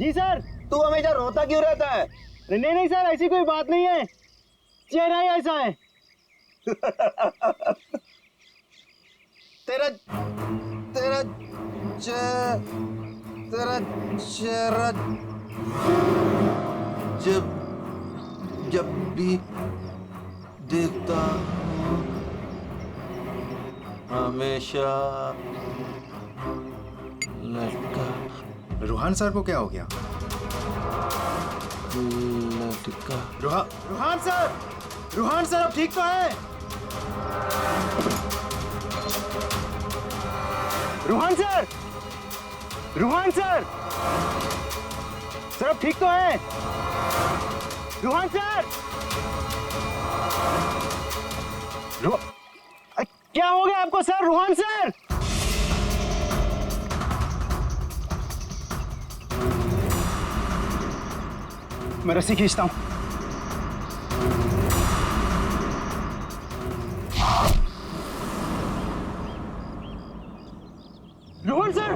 जी sir. तू हमेशा रोता क्यों रहता है? नहीं नहीं सर, ऐसी कोई बात नहीं है, चेहरा ही ऐसा है। तेरा तेरा तेरा चेहरा जब जब भी देखता हूँ हमेशा लटका रूहान सर को क्या हो गया? लटका। रूहान सर अब ठीक तो है? Ruhan sir, Ruhan sir, sir अब ठीक तो है? रूहान सर, क्या हो गया आपको सर? रूहान सर, मैं रस्सी खींचता हूं। रोहन सर,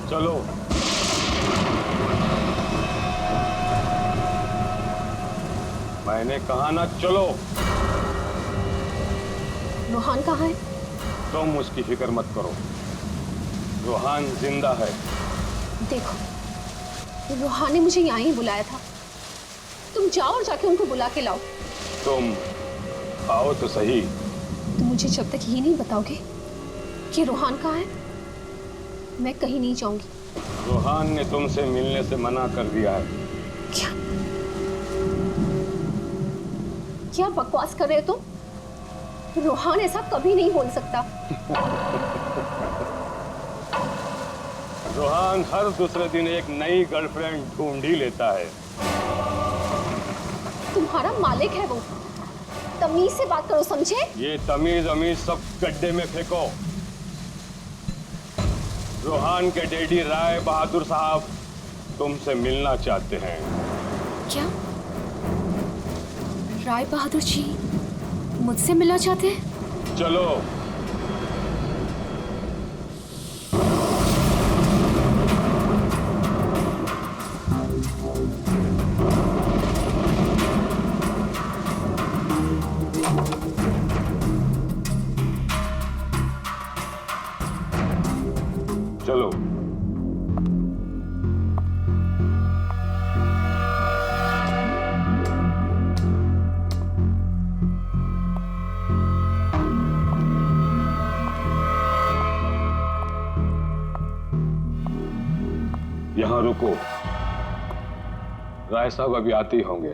चलो मैंने कहा ना चलो। रूहान कहाँ है? तुम उसकी फिक्र मत करो, रूहान जिंदा है। देखो रूहान ने मुझे यहाँ ही बुलाया था, तुम जाओ और जाके उनको बुला के लाओ। तुम आओ तो सही। तुम मुझे जब तक ये नहीं बताओगे कि रूहान कहाँ है, मैं कहीं नहीं जाऊंगी। रूहान ने तुमसे मिलने से मना कर दिया है। क्या क्या बकवास कर रहे हो तुम? रूहान ऐसा कभी नहीं बोल सकता। रूहान हर दूसरे दिन एक नई गर्लफ्रेंड ढूंढ ही लेता है। तुम्हारा मालिक है वो, तमीज से बात करो, समझे? ये तमीज अमीज सब गड्ढे में फेंको। रूहान के डैडी राय बहादुर साहब तुमसे मिलना चाहते हैं। क्या राय बहादुर जी मुझसे मिलना चाहते हैं? चलो चलो। यहां रुको, राय साहब अभी आते ही होंगे।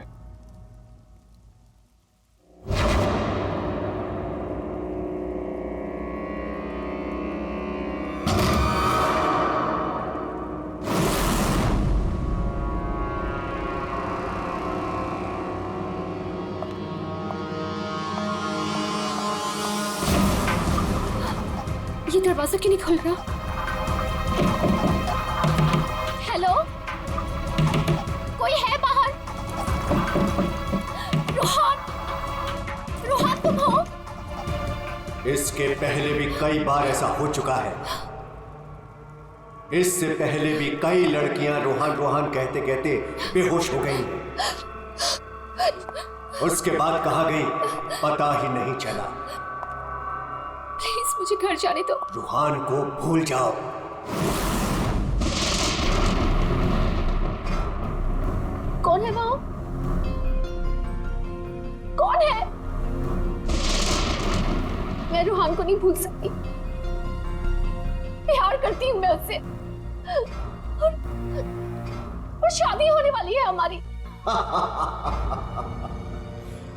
दरवाजा क्यों नहीं खुल रहा? हेलो, कोई है बाहर? रोहन, रोहन तुम हो? इसके पहले भी कई बार ऐसा हो चुका है। इससे पहले भी कई लड़कियां रोहान रोहान कहते कहते बेहोश हो गई। उसके बाद कहाँ गई पता ही नहीं चला। प्लीज मुझे घर जाने दो। रोहान को भूल जाओ। कौन है वहां? कौन है? मैं रोहान को नहीं भूल सकती। प्यार करती हूँ मैं उससे, और शादी होने वाली है हमारी।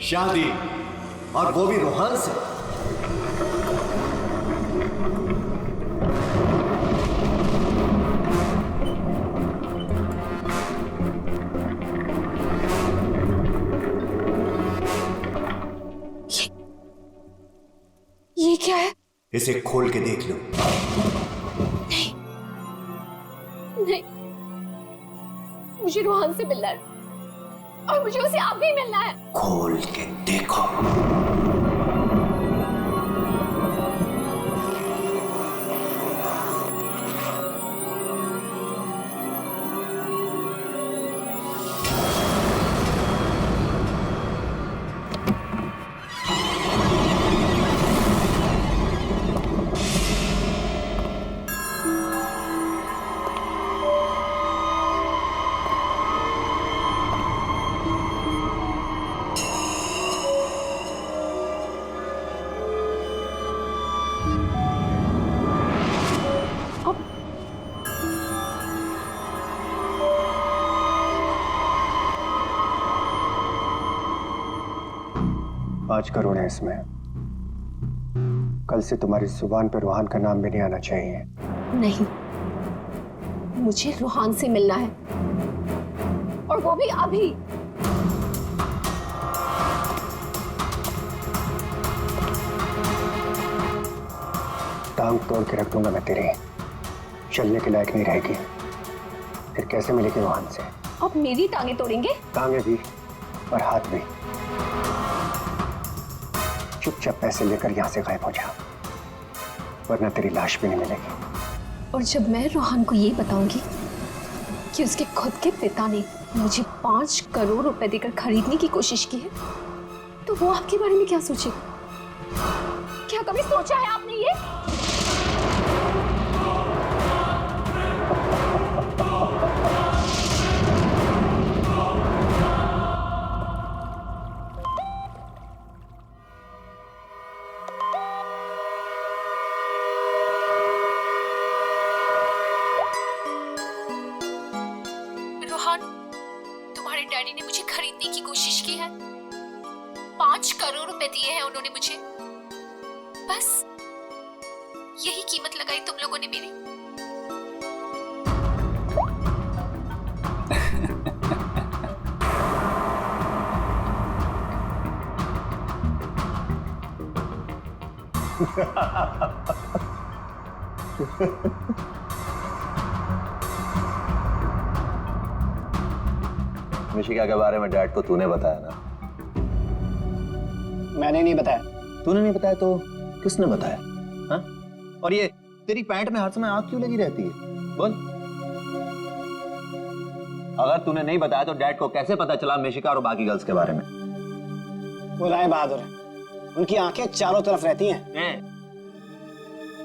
शादी, और वो भी रोहान से। ये क्या है? इसे खोल के देख लो। नहीं, नहीं, मुझे रोहान से मिलना है, और मुझे उसे आप भी मिलना है। खोल के देखो। $5 करोड़ है इसमें। कल से तुम्हारी जुबान पर रोहान का नाम भी नहीं आना चाहिए। नहीं, मुझे रोहान से मिलना है, और वो भी अभी। टांग तोड़ के रख दूंगा मैं तेरी। चलने के लायक नहीं रहेगी। फिर कैसे मिलेगी रोहान से? अब मेरी टांगे तोड़ेंगे? टांगे भी और हाथ भी। चुपचाप पैसे लेकर यहां से गायब हो जा, वरना तेरी लाश भी नहीं मिलेगी। और जब मैं रोहान को ये बताऊंगी कि उसके खुद के पिता ने मुझे 5 करोड़ रुपए देकर खरीदने की कोशिश की है, तो वो आपके बारे में क्या सोचेगा? क्या कभी सोचा है आपने ये? रोहन, तुम्हारे डैडी ने मुझे खरीदने की कोशिश की है। 5 करोड़ रुपए दिए हैं उन्होंने मुझे। बस यही कीमत लगाई तुम लोगों ने मेरी। मिशिका के बारे में डैड को तूने बताया ना? मैंने नहीं बताया। तूने नहीं बताया तो किसने बताया? हाँ? और ये तेरी पैंट में हर समय आग क्यों लगी रहती है? बोल। अगर तूने नहीं बताया तो डैड को कैसे पता चला मिशिका और बाकी गर्ल्स के बारे में? वो राय बहादुर है, उनकी आंखें चारों तरफ रहती हैं।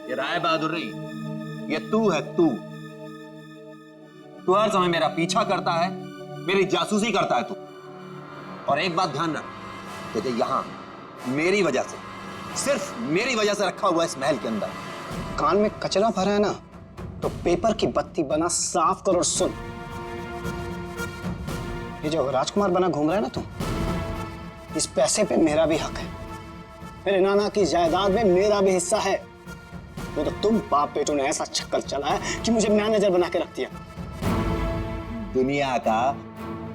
ये राय बहादुर नहीं, ये तू है। तू हर समय मेरा पीछा करता है, मेरी जासूसी करता है तू। और एक बात ध्यान रख, तुझे यहां मेरी वजह से, सिर्फ मेरी वजह से रखा हुआ इस महल के अंदर। कान में कचरा भरा है ना, तो पेपर की बत्ती बना साफ कर और सुन। ये जो राजकुमार बना घूम रहा है ना तू, इस पैसे पे मेरा भी हक है। मेरे नाना की जायदाद में मेरा भी हिस्सा है। वो तो तुम बाप बेटों ने ऐसा चक्कर चलाया कि मुझे मैनेजर बना के रख दिया। दुनिया का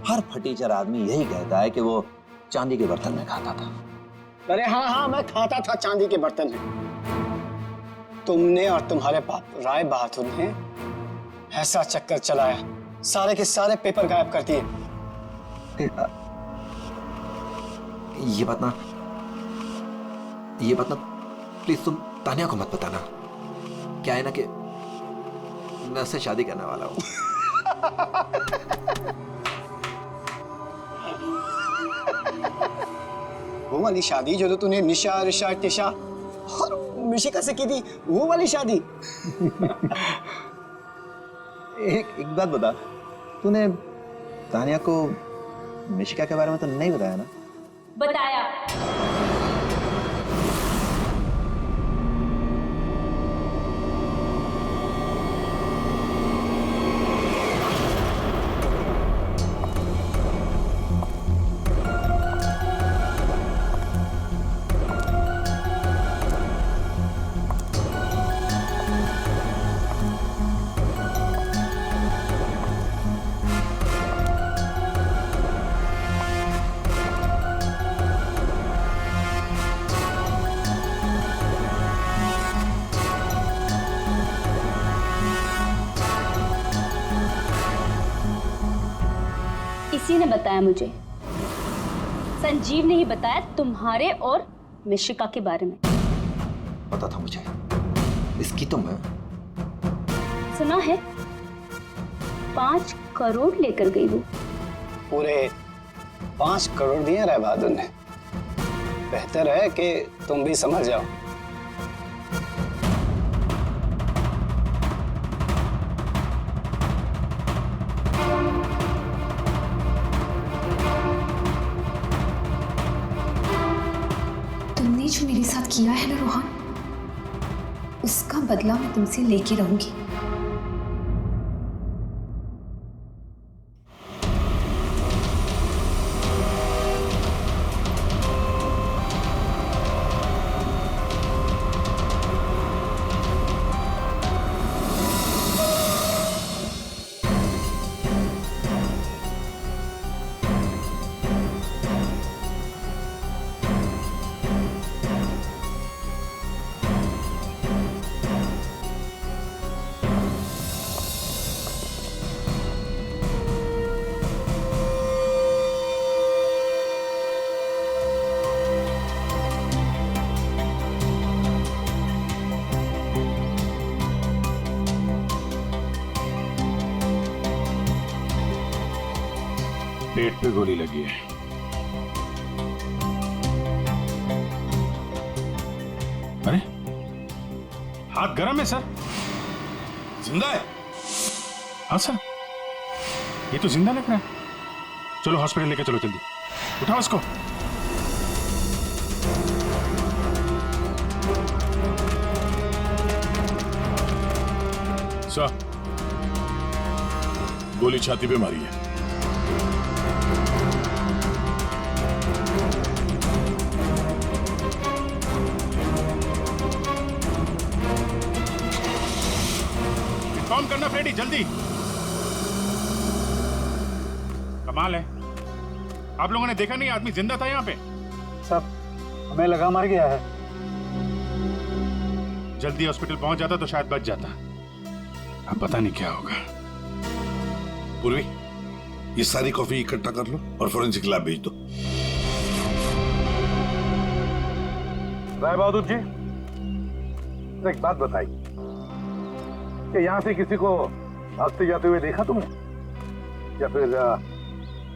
हर फटीचर आदमी यही कहता है कि वो चांदी के बर्तन में खाता था। अरे हाँ हाँ, मैं खाता था चांदी के बर्तन में। तुमने और तुम्हारे बाप राय बहादुर ने ऐसा चक्कर चलाया, सारे के सारे पेपर गायब कर दिए। ये बात ना प्लीज तुम तानिया को मत बताना। क्या है ना कि मैं उससे शादी करने वाला हूं। वो वाली शादी जो तो तूने निशा, ऋषा, टिशा और मिशिका से की थी, वो वाली शादी। एक बात बता, तूने तानिया को मिशिका के बारे में तो नहीं बताया ना? बताया। इसी ने बताया मुझे, संजीव ने ही बताया तुम्हारे और मिशिका के बारे में। पता था मुझे, इसकी तो मैं सुना है 5 करोड़ लेकर गई वो। पूरे 5 करोड़ दिए राय बहादुर ने। बेहतर है कि तुम भी समझ जाओ। तुमने जो मेरे साथ किया है ना रोहन, उसका बदला मैं तुमसे लेके रहूंगी। पेट पे गोली लगी है। अरे हाथ गर्म है सर। जिंदा है? हाँ सर, ये तो जिंदा लग रहा है। चलो हॉस्पिटल लेके चलो, जल्दी उठाओ इसको। सर, गोली छाती पे मारी है। इन्फॉर्म करना फ्रेडी, जल्दी। कमाल है, आप लोगों ने देखा नहीं आदमी जिंदा था यहाँ पे? सब हमें लगा मर गया है। जल्दी हॉस्पिटल पहुंच जाता तो शायद बच जाता। अब पता नहीं क्या होगा। पूर्वी, ये सारी कॉफी इकट्ठा कर लो और फोरेंसिक लैब भेज दो। राय बहादुर जी, एक बात बताइए कि यहां से किसी को भागते जाते हुए देखा तुमने, या फिर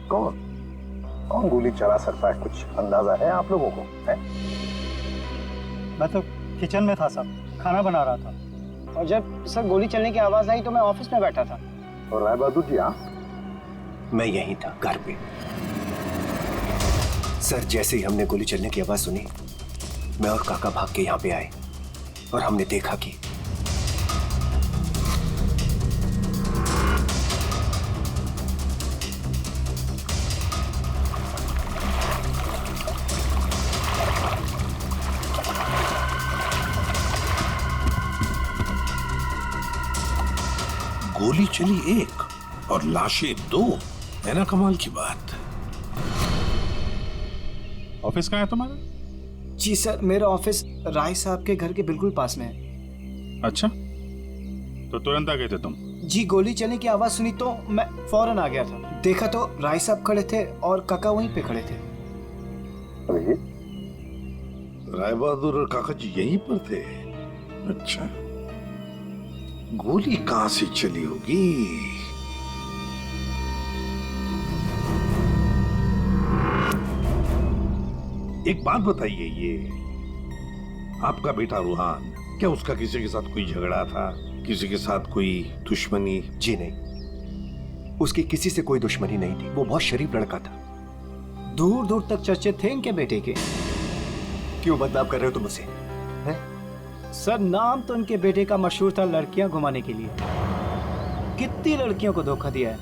कौन गोली चला सकता है? कुछ अंदाजा है आप लोगों को? है? मैं तो किचन में था साहब, खाना बना रहा था। और जब सर गोली चलने की आवाज आई तो मैं ऑफिस में बैठा था। और राय बहादुर जी? हाँ, मैं यहीं था, घर पे। सर, जैसे ही हमने गोली चलने की आवाज सुनी, मैं और काका भाग के यहाँ पे आए और हमने देखा कि गोली चली 1 और लाशें 2, है ना कमाल की बात। ऑफिस कहाँ है तुम्हारा? जी सर, मेरा ऑफिस राय साहब के घर के बिल्कुल पास में है। अच्छा, तो तुरंत आ गए थे तुम? जी, गोली चलने की आवाज सुनी तो मैं फौरन आ गया था। देखा तो राय साहब खड़े थे और काका वहीं पे खड़े थे। अरे, राय बहादुर और काका जी यहीं पर थे? अच्छा, गोली कहां से चली होगी? एक बात बताइए, ये आपका बेटा रूहान, क्या उसका किसी के साथ कोई झगड़ा था, किसी के साथ कोई दुश्मनी? जी नहीं, उसकी किसी से कोई दुश्मनी नहीं थी। वो बहुत शरीफ लड़का था। दूर दूर तक चर्चे थे इनके बेटे के। क्यों बदनाम कर रहे हो तुम उसे? सर, नाम तो इनके बेटे का मशहूर था लड़कियां घुमाने के लिए। कितनी लड़कियों को धोखा दिया है।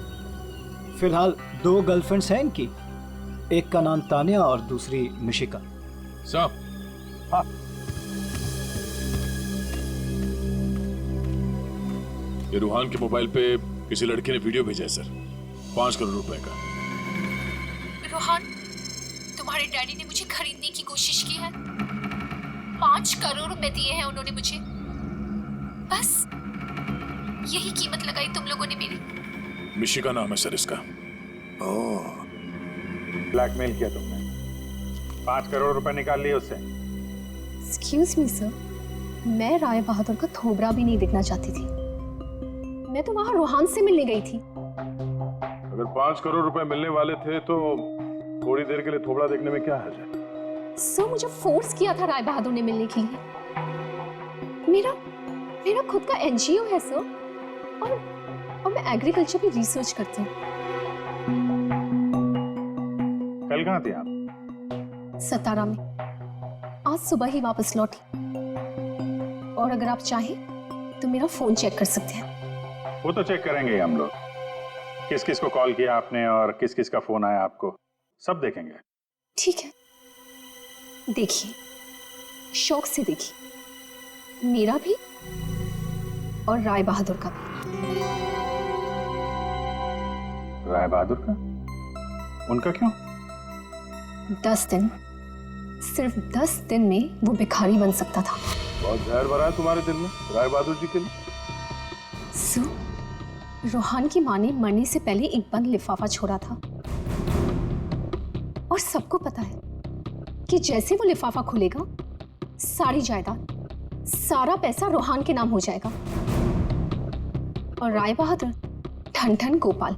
फिलहाल 2 गर्लफ्रेंड्स हैं इनकी, एक का नाम तानिया और दूसरी मिशिका। साहब, हाँ। ये रूहान के मोबाइल पे किसी लड़के ने वीडियो भेजा है सर, 5 करोड़ रुपए का। रोहन, तुम्हारे डैडी ने मुझे खरीदने की कोशिश की है। 5 करोड़ रुपए दिए हैं उन्होंने मुझे। बस यही कीमत लगाई तुम लोगों ने मेरी। मिशिका नाम है सर इसका। ओह, ब्लैकमेल किया तुमने, 5 करोड़ रुपए निकाल लिए उससे। एक्सक्यूज मी सर, मैं राय बहादुर का थोबरा भी नहीं दिखना चाहती थी। मैं तो वहां रोहान से मिलने गई थी। अगर 5 करोड़ रुपए मिलने वाले थे तो थोड़ी देर के लिए थोबड़ा देखने में क्या हर्ज है? सर, मुझे फोर्स किया था राय बहादुर ने मिलने के लिए। मेरा खुद का एनजीओ है सर, और मैं एग्रीकल्चर पे रिसर्च करती हूँ। कल कहाँ थे आप? सतारा में। आज सुबह ही वापस लौटी। और अगर आप चाहें तो मेरा फोन चेक कर सकते हैं। वो तो चेक करेंगे ही हम लोग। किस किस को कॉल किया आपने और किस किस का फोन आया आपको, सब देखेंगे। ठीक है, देखिए, शौक से देखिए, मेरा भी और राय बहादुर का भी। राय बहादुर का? उनका क्यों? 10 दिन, सिर्फ 10 दिन में वो भिखारी बन सकता था। बहुत जहर भरा है तुम्हारे दिल में राय बहादुर जी के लिए। सो, रोहान की माँ ने मरने से पहले एक बंद लिफाफा छोड़ा था, और सबको पता है कि जैसे वो लिफाफा खुलेगा, सारी जायदाद, सारा पैसा रोहान के नाम हो जाएगा। और राय बहादुर ठन ठन गोपाल।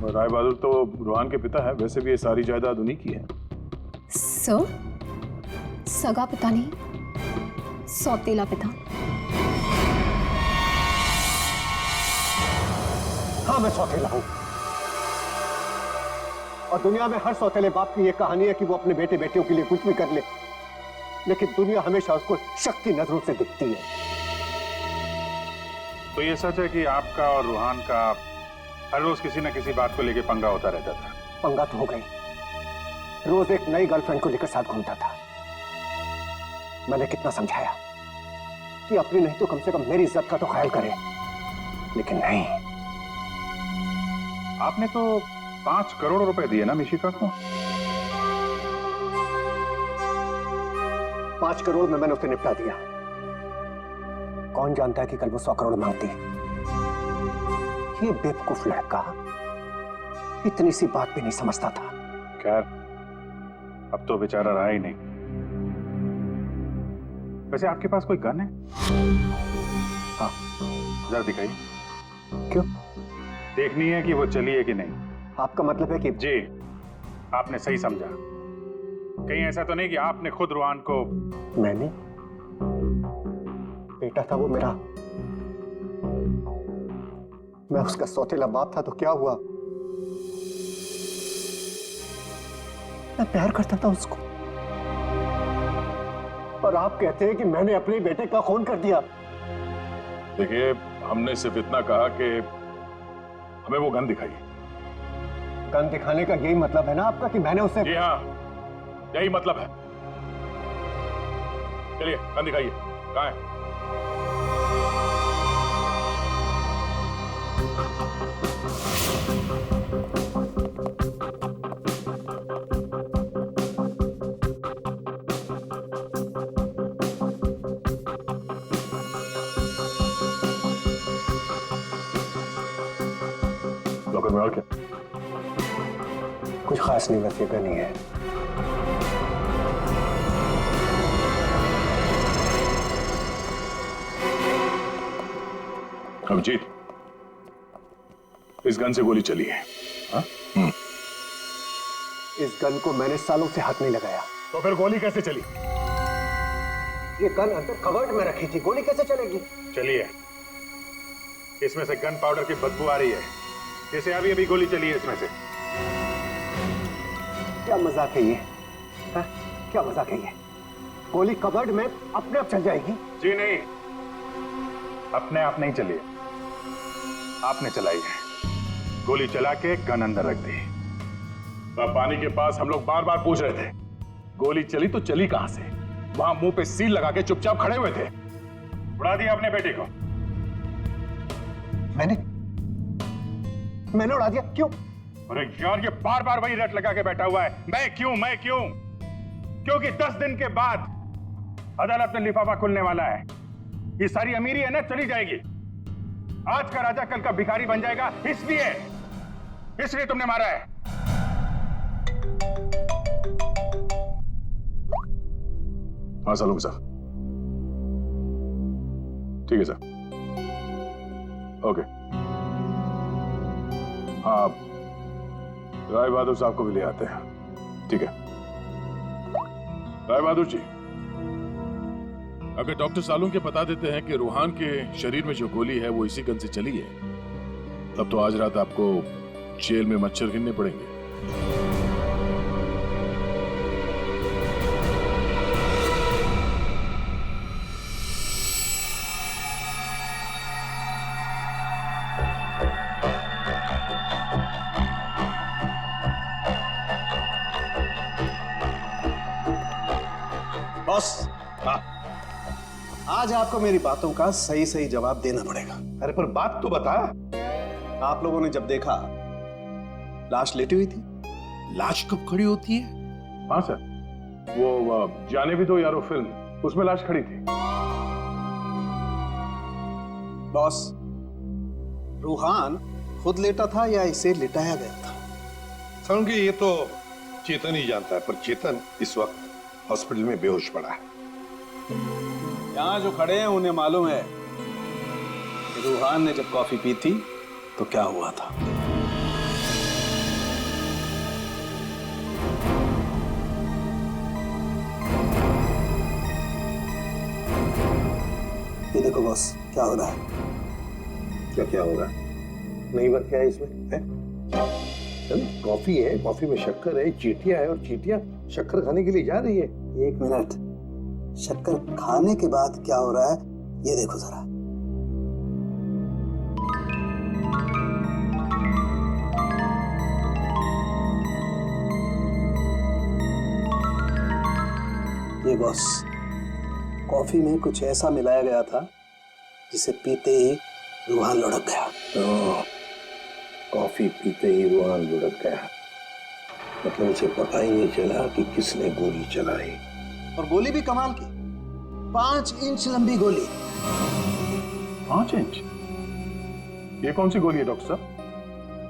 राय बहादुर तो रोहान के पिता है, वैसे भी ये सारी जायदाद उन्हीं की है। सर, सगा पिता नहीं, सौतेला पिता। हाँ, मैं सौतेला हूं, और दुनिया में हर सौतेले बाप की यह कहानी है कि वो अपने बेटे बेटियों के लिए कुछ भी कर ले, लेकिन दुनिया हमेशा उसको शक की नजरों से दिखती है। तो ये सच है कि आपका और रूहान का हर रोज किसी न किसी बात को लेकर पंगा होता रहता था? पंगा तो हो गई, रोज एक नई गर्लफ्रेंड को लेकर साथ घूमता था। मैंने कितना समझाया कि अपनी नहीं तो कम से कम मेरी इज्जत का तो ख्याल करे, लेकिन नहीं। आपने तो 5 करोड़ रुपए दिए ना मिशिका को? 5 करोड़ में मैंने उसे निपटा दिया। कौन जानता है कि कल वो 100 करोड़ मांगती। ये बेवकूफ लड़का इतनी सी बात भी नहीं समझता था। खैर, अब तो बेचारा रहा ही नहीं। वैसे आपके पास कोई गन है? हाँ। जरा दिखाइए। क्यों? देखनी है कि वो चली है कि नहीं। आपका मतलब है कि? जी, आपने सही समझा। कहीं ऐसा तो नहीं कि आपने खुद रूहान को? मैंने? बेटा था वो मेरा, मैं उसका सौतेला बाप था, तो क्या हुआ? मैं प्यार करता था उसको, और आप कहते हैं कि मैंने अपने बेटे का खून कर दिया। देखिए, हमने सिर्फ इतना कहा कि हमें वो गन दिखाइए। गन दिखाने का यही मतलब है ना आपका कि मैंने उसे? जी हाँ, यही मतलब है। चलिए, गन दिखाइए। कहाँ है? में और क्या? कुछ खास नहीं, बस ये गन ही है। अभिजीत, इस गन से गोली चली है। हाँ? इस गन को मैंने सालों से हाथ नहीं लगाया। तो फिर गोली कैसे चली? ये गन अंदर कवर्ड में रखी थी, गोली कैसे चलेगी? चलिए, इसमें से गन पाउडर की बदबू आ रही है, जैसे अभी अभी गोली चली है इसमें से। क्या मजाक है ये? हाँ? क्या मजाक है ये? गोली कवर्ड में अपने आप चल जाएगी? जी नहीं, अपने आप नहीं चली है, आपने चलाई है। गोली चला के गन अंदर रख दी। पानी के पास हम लोग बार बार पूछ रहे थे, गोली चली तो चली कहां से? वहां मुंह पे सील लगा के चुपचाप खड़े हुए थे। उड़ा दिया अपने बेटे को। मैंने उड़ा दिया? क्यों? अरे यार, ये बार बार वही रट लगा के बैठा हुआ है, मैं क्यों मैं क्यों? क्योंकि 10 दिन के बाद अदालत में लिफाफा खुलने वाला है। ये सारी अमीरी है ना, चली जाएगी। आज का राजा कल का भिखारी बन जाएगा, इसलिए तुमने मारा है। हाँ सालू साहब, ठीक है सर, ओके। हाँ, राय बहादुर साहब को भी ले आते हैं, ठीक है। राय बहादुर जी, अगर डॉक्टर सालून के बता देते हैं कि रूहान के शरीर में जो गोली है वो इसी गन से चली है, तब तो आज रात आपको जेल में मच्छर गिनने पड़ेंगे। बॉस, आज आपको मेरी बातों का सही सही जवाब देना पड़ेगा। अरे पर बात तो बता। आप लोगों ने जब देखा लाश लेटी हुई थी। लाश कब खड़ी होती है? हाँ सर, वो जाने भी दो यारो फिल्म, उसमें लाश खड़ी थी। बॉस, रूहान खुद लेटा था या इसे लिटाया गया था? समझिए, ये तो चेतन ही जानता है, पर चेतन इस वक्त हॉस्पिटल में बेहोश पड़ा है। यहां जो खड़े हैं उन्हें मालूम है कि रूहान ने जब कॉफी पी थी तो क्या हुआ था। ये देखो बॉस, क्या हो रहा है? क्या हो रहा है? नई बात क्या है इसमें? है? कॉफी है, कॉफी में शक्कर है, चींटियां है, और चींटियां शक्कर खाने के लिए जा रही है। एक मिनट, शक्कर खाने के बाद क्या हो रहा है ये देखो जरा। ये बॉस, कॉफी में कुछ ऐसा मिलाया गया था जिसे पीते ही रूहान लुढ़क गया। कॉफी पीते ही रूहान लुढ़क गया, मतलब उसे पता ही नहीं चला कि किसने गोली चलाई। और गोली भी कमाल की, 5 इंच लंबी गोली। 5 इंच? ये कौन सी गोली है डॉक्टर साहब?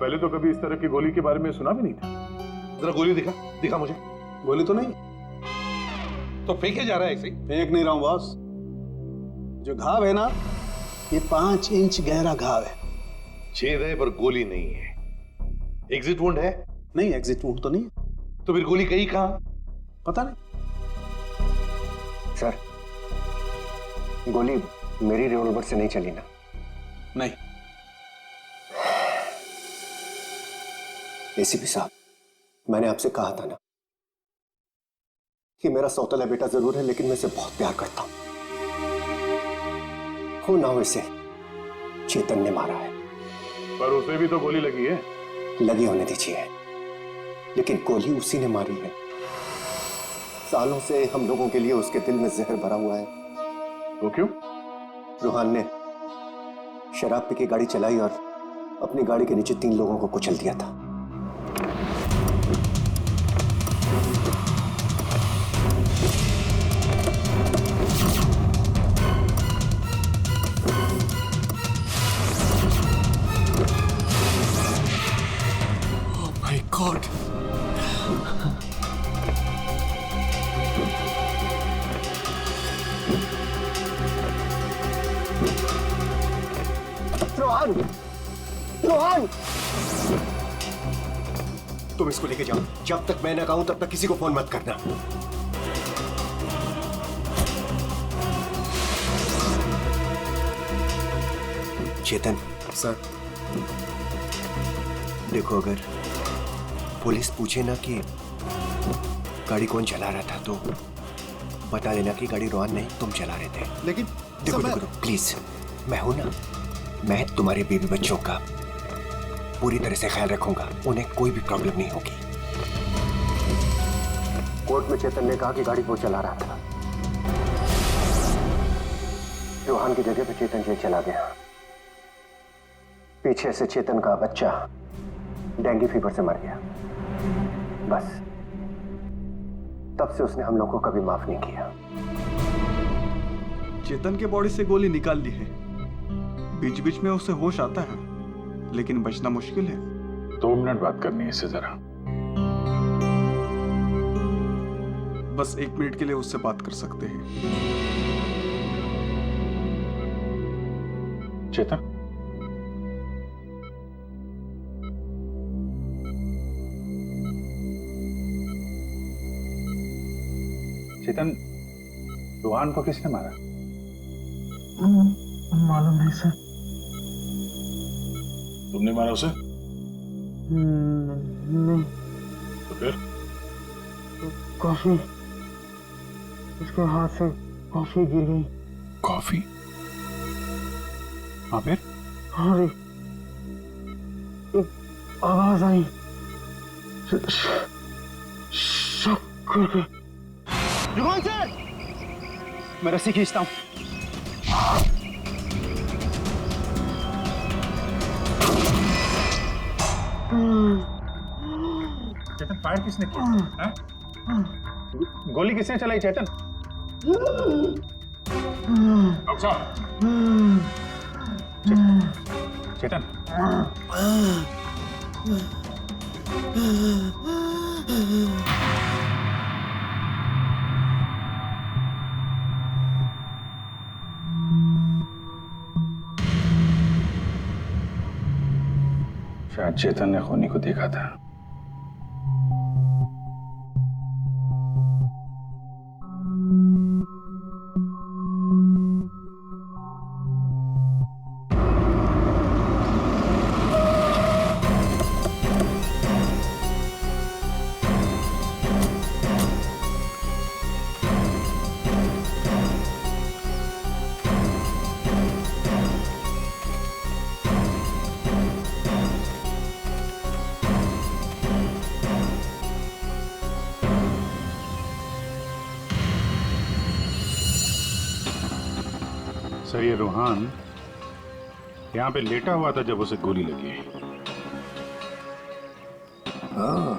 पहले तो कभी इस तरह की गोली के बारे में सुना भी नहीं था। जरा गोली दिखा मुझे। गोली तो नहीं। तो फेंके जा रहा है ऐसे ही? फेंक नहीं रहा हूं बॉस, जो घाव है ना, ये 5 इंच गहरा घाव है। छेद है पर गोली नहीं है। एग्जिट वुंड है? नहीं, एग्जिट वुंड तो नहीं। तो फिर गोली गई कहां? पता नहीं। सर, गोली मेरी रिवॉल्वर से नहीं चली ना? नहीं। एसीपी साहब, मैंने आपसे कहा था ना कि मेरा सौतेला बेटा जरूर है, लेकिन मैं इसे बहुत प्यार करता हूं। हो ना हो, इसे चेतन ने मारा है। पर उसे भी तो गोली लगी है। लगी होने दीजिए, लेकिन गोली उसी ने मारी है। सालों से हम लोगों के लिए उसके दिल में जहर भरा हुआ है। वो क्यों? रूहान ने शराब पी के गाड़ी चलाई और अपनी गाड़ी के नीचे 3 लोगों को कुचल दिया था। गॉड। रोहन, रोहन, तुम इसको लेके जाओ। जब तक मैं ना कहूं तब तक किसी को फोन मत करना। चेतन सर, देखो, अगर पुलिस पूछे ना कि गाड़ी कौन चला रहा था तो बता देना कि गाड़ी रोहन नहीं, तुम चला रहे थे। लेकिन देखो सर, देखो प्लीज, मैं हूं ना, मैं तुम्हारे बीवी बच्चों का पूरी तरह से ख्याल रखूंगा, उन्हें कोई भी प्रॉब्लम नहीं होगी। कोर्ट में चेतन ने कहा कि गाड़ी वो चला रहा था। रोहन की जगह पे चेतन जेल चला गया। पीछे से चेतन का बच्चा डेंगू फीवर से मर गया। बस तब से उसने हम लोगों को कभी माफ नहीं किया। चेतन के बॉडी से गोली निकाल ली है, बीच बीच में उसे होश आता है, लेकिन बचना मुश्किल है। 2 मिनट बात करनी है इससे जरा। बस 1 मिनट के लिए उससे बात कर सकते हैं। चेतन, चेतन, रोहन को किसने मारा? मालूम नहीं सर। तुमने मारा उसे? नहीं। तो फिर? कॉफी, उसके हाथ से कॉफी गिर गई। कॉफी? हाँ, फिर? हाँ रे, एक आवाज आई, शक करके। रोहन सर, मैं रस्सी खींचता हूं। चेतन, फायर किसने किया? गोली किसने चलाई चेतन? डॉक्टर साहब, चेतन, शायद चेतन ने खूनी को देखा था। सर, ये रोहन यहाँ पे लेटा हुआ था जब उसे गोली लगी। हाँ,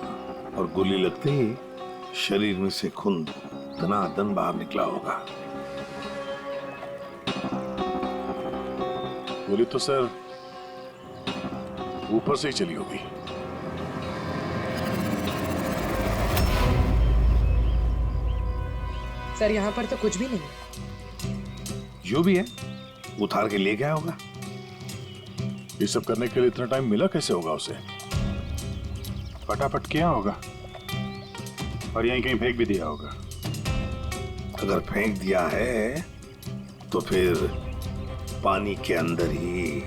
और गोली लगते ही शरीर में से खून दनादन बाहर निकला होगा। गोली तो सर ऊपर से ही चली होगी। सर, यहाँ पर तो कुछ भी नहीं। जो भी है उतार के ले गया होगा। ये सब करने के लिए इतना टाइम मिला कैसे होगा उसे? फटाफट किया होगा और यहीं कहीं फेंक भी दिया होगा। अगर फेंक दिया है तो फिर पानी के अंदर ही।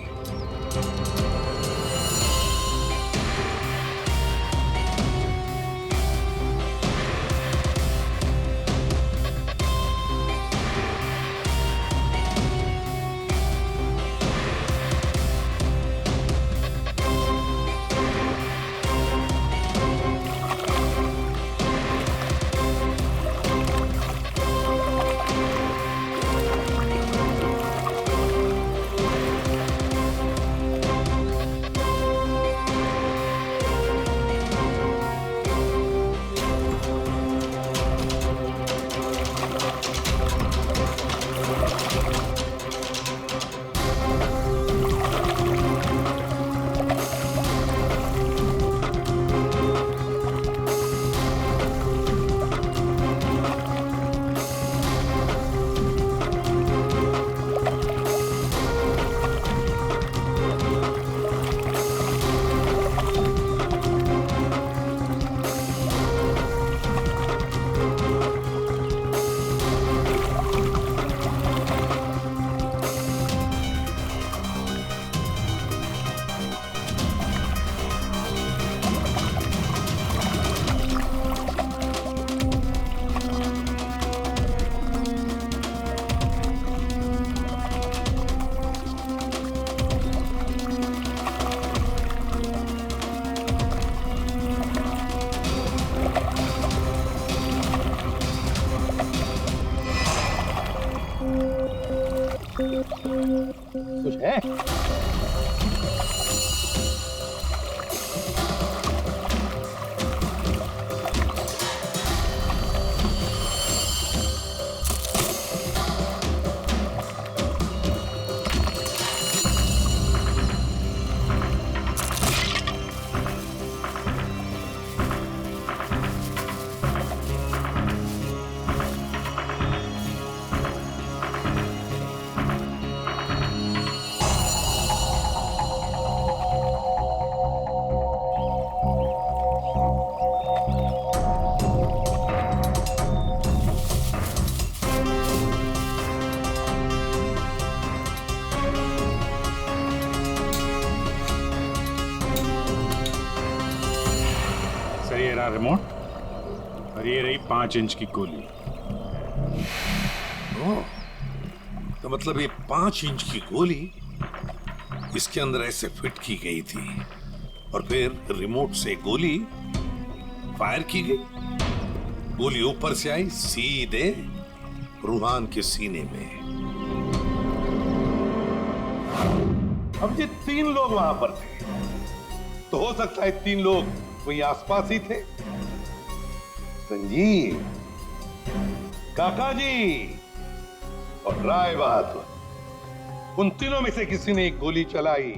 सर ये रहा रिमोट और ये रही 5 इंच की गोली। ओह, तो मतलब ये 5 इंच की गोली इसके अंदर ऐसे फिट की गई थी और फिर रिमोट से गोली फायर की गई। गोली ऊपर से आई सीधे रूहान के सीने में। अब ये 3 लोग वहां पर थे, तो हो सकता है 3 लोग वहीं आसपास ही थे। संजीव, काका जी और राय बहादुर, उन तीनों में से किसी ने एक गोली चलाई।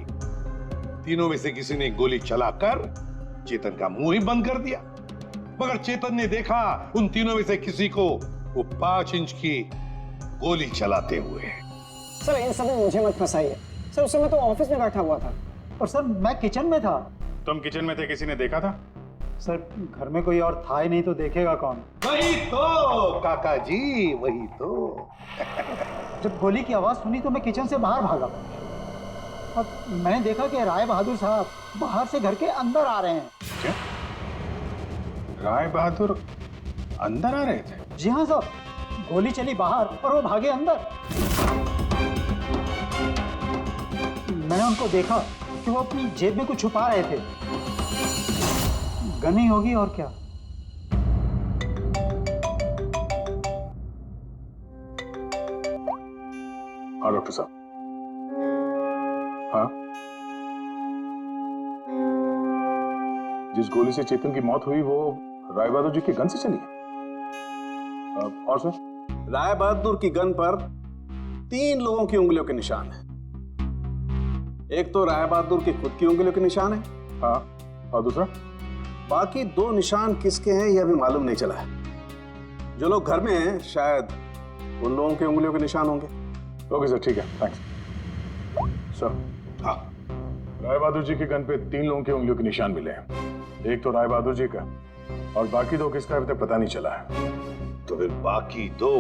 तीनों में से किसी ने एक गोली चलाकर चेतन का मुंह ही बंद कर दिया, मगर चेतन ने देखा उन तीनों में से किसी को वो 5 इंच की गोली चलाते हुए। सर इन सब में मुझे मत फंसाइए सर, उस समय तो ऑफिस में बैठा हुआ था। और सर मैं किचन में था। तुम किचन में थे, किसी ने देखा था? सर घर में कोई और था ही नहीं, तो देखेगा कौन? वही तो काका जी, वही तो। जब गोली की आवाज सुनी तो मैं किचन से बाहर भागा और मैंने देखा कि राय बहादुर साहब बाहर से घर के अंदर आ रहे हैं। क्या? राय बहादुर अंदर आ रहे थे? जी हाँ साहब, गोली चली बाहर और वो भागे अंदर। मैंने उनको देखा कि वो अपनी जेब में कुछ छुपा रहे थे। गन ही होगी और क्या। हाँ डॉक्टर साहब। हाँ, जिस गोली से चेतन की मौत हुई वो राय बहादुर जी की गन से चली है। और सर? राय बहादुर की गन पर 3 लोगों की उंगलियों के निशान है। एक तो राय बहादुर की खुद की उंगलियों के निशान है। हाँ, और दूसरा? बाकी 2 निशान किसके हैं यह भी मालूम नहीं चला है। जो लोग घर में हैं शायद उन लोगों की उंगलियों के निशान होंगे। ओके सर, ठीक है, थैंक्स। सर, हाँ, राय बहादुर जी की गन पे 3 लोगों की उंगलियों के निशान मिले हैं। एक तो राय बहादुर जी का और बाकी 2 किसका अभी तक पता नहीं चला है। तो फिर बाकी 2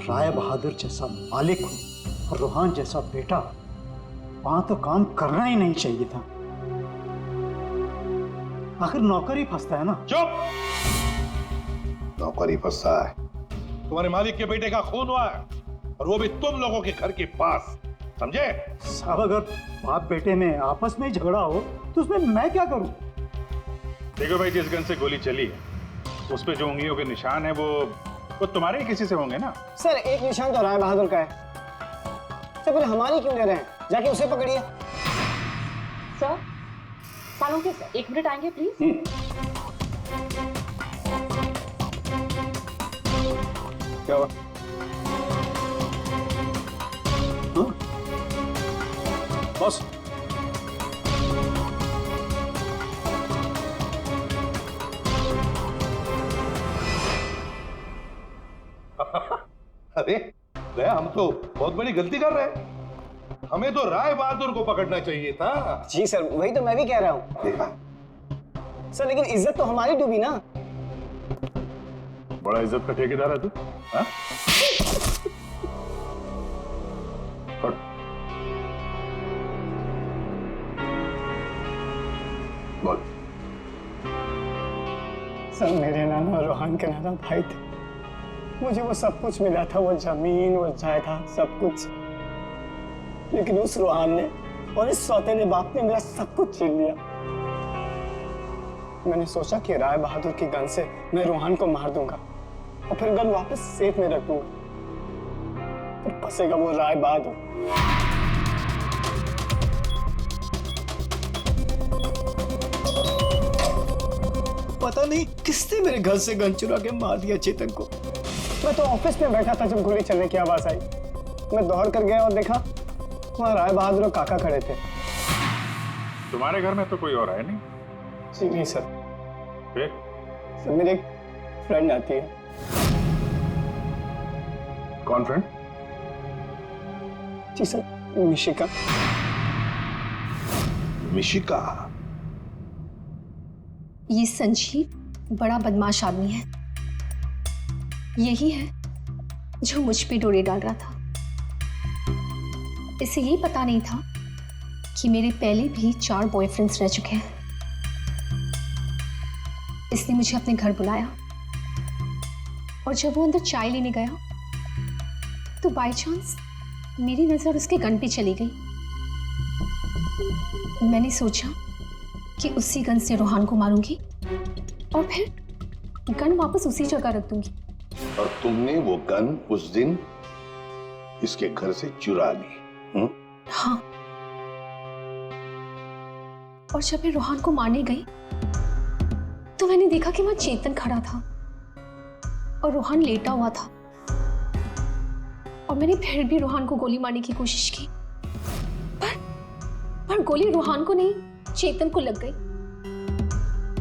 राय बहादुर जैसा मालिक हो और रूहान जैसा बेटा, वहां तो काम करना ही नहीं चाहिए था। आखिर नौकर ही फंसता है ना। चुप! नौकर ही फंसा है। तुम्हारे मालिक के बेटे का खून हुआ है और वो भी तुम लोगों के घर के पास, समझे? साहब अगर बाप बेटे में आपस में झगड़ा हो तो उसमें मैं क्या करूं? देखो भाई, जिस गन से गोली चली है उस पे जो उंगलियों के निशान है वो तुम्हारे ही किसी से होंगे ना। सर एक निशान तो राय बहादुर का है। सर फिर हमारी क्यों ले रहे हैं? जाके उसे पकड़िए। सर, सालों के सर 1 मिनट आएंगे प्लीज। क्या हुआ? बॉस, अरे हम तो बहुत बड़ी गलती कर रहे हैं। हमें तो राय बहादुर को पकड़ना चाहिए था। जी सर, वही तो मैं भी कह रहा हूँ। देखा सर लेकिन इज्जत तो हमारी डूबी ना। बड़ा इज्जत का ठेकेदार है तू। हाँ? बोल। सर मेरे नाना रूहान के नाना भाई थे। मुझे वो सब कुछ मिला था, वो जमीन, वो जायदाद, सब कुछ। लेकिन उस रूहान ने और इस सौतेले बाप ने मेरा सब कुछ छीन लिया। मैंने सोचा कि राय बहादुर की गन से मैं रूहान को मार दूंगा और फिर गन वापस सेफ में रख दूंगा। फिर फंसेगा वो राय बहादुर। पता नहीं किसने मेरे घर से गन चुरा के मार दिया चेतन को। मैं तो ऑफिस में बैठा था जब गोली चलने की आवाज आई। मैं दौड़ कर गया और देखा वहां राय बहादुर और काका खड़े थे। तुम्हारे घर में तो कोई और है नहीं? जी नहीं सर। फिर? सर मेरी एक फ्रेंड आती है। कौन फ्रेंड? जी सर, निशिका। मिशिका? ये संजीव बड़ा बदमाश आदमी है। यही है जो मुझ पे डोरे डाल रहा था। इसे ये पता नहीं था कि मेरे पहले भी 4 बॉयफ्रेंड्स रह चुके हैं। इसने मुझे अपने घर बुलाया और जब वो अंदर चाय लेने गया तो बाय चांस मेरी नजर उसके गन पे चली गई। मैंने सोचा कि उसी गन से रोहान को मारूंगी और फिर गन वापस उसी जगह रख दूंगी। और तुमने वो गन उस दिन इसके घर से चुरा ली? हाँ। और जब मैं रोहान को मारने गई तो मैंने देखा कि वहां चेतन खड़ा था और रोहान लेटा हुआ था। और मैंने फिर भी रोहान को गोली मारने की कोशिश की, पर गोली रोहान को नहीं, चेतन को लग गई।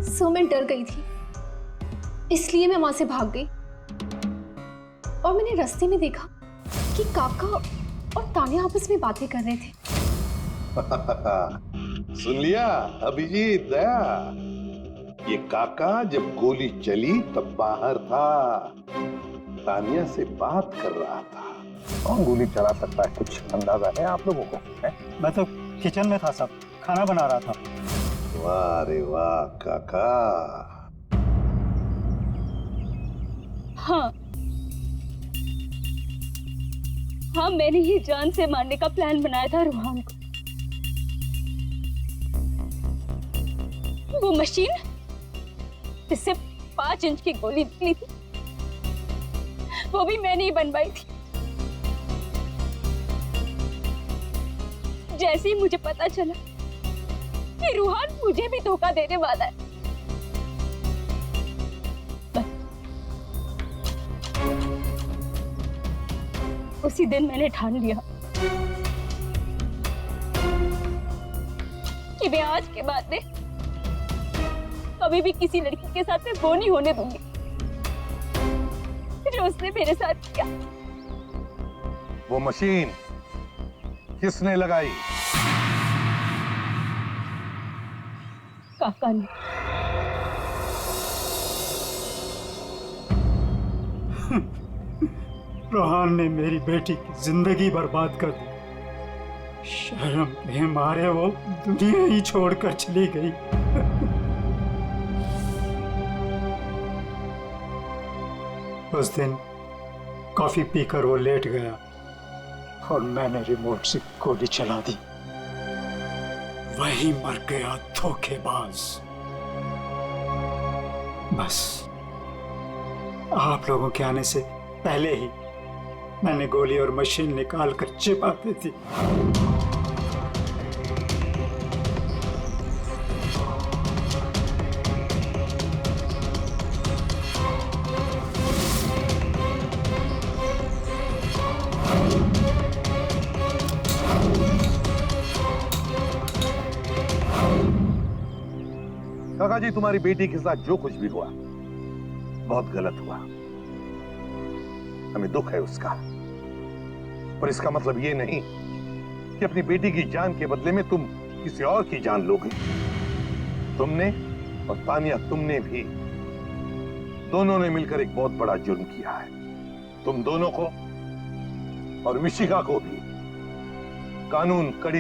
सो मैं डर गई थी, इसलिए मैं वहां से भाग गई। और मैंने रास्ते में देखा कि काका और तान्या आपस में बातें कर रहे थे। सुन लिया अभिजीत, दया? ये काका जब गोली चली तब बाहर था, तानिया से बात कर रहा था। कौन गोली चला सकता है, कुछ अंदाजा है आप लोगों को? है? मैं तो किचन में था साहब, खाना बना रहा था। वाह रे वाह काका। हाँ, मैंने ही जान से मारने का प्लान बनाया था रोहान को। वो मशीन जिससे 5 इंच की गोली निकली थी, वो भी मैंने ही बनवाई थी। जैसे ही मुझे पता चला कि रोहान मुझे भी धोखा देने वाला है, उसी दिन मैंने ठान लिया कि मैं आज के बाद में कभी भी किसी लड़की के साथ में वो नहीं होने दूंगी जो उसने मेरे साथ किया। वो मशीन किसने लगाई? काका ने। रोहान ने मेरी बेटी की जिंदगी बर्बाद कर दी। शर्म के मारे वो दुनिया ही छोड़कर चली गई। उस दिन कॉफी पीकर वो लेट गया और मैंने रिमोट से गोली चला दी। वही मर गया धोखेबाज। बस आप लोगों के आने से पहले ही मैंने गोली और मशीन निकाल कर छिपा दी थी। काका जी, तुम्हारी बेटी के साथ जो कुछ भी हुआ बहुत गलत हुआ। हमें दुख है उसका, पर इसका मतलब ये नहीं कि अपनी बेटी की जान के बदले में तुम किसी और की जान लोगे। तुमने और तानिया, तुमने भी, दोनों ने मिलकर एक बहुत बड़ा जुर्म किया है। तुम दोनों को और मिशिका को भी कानून कड़ी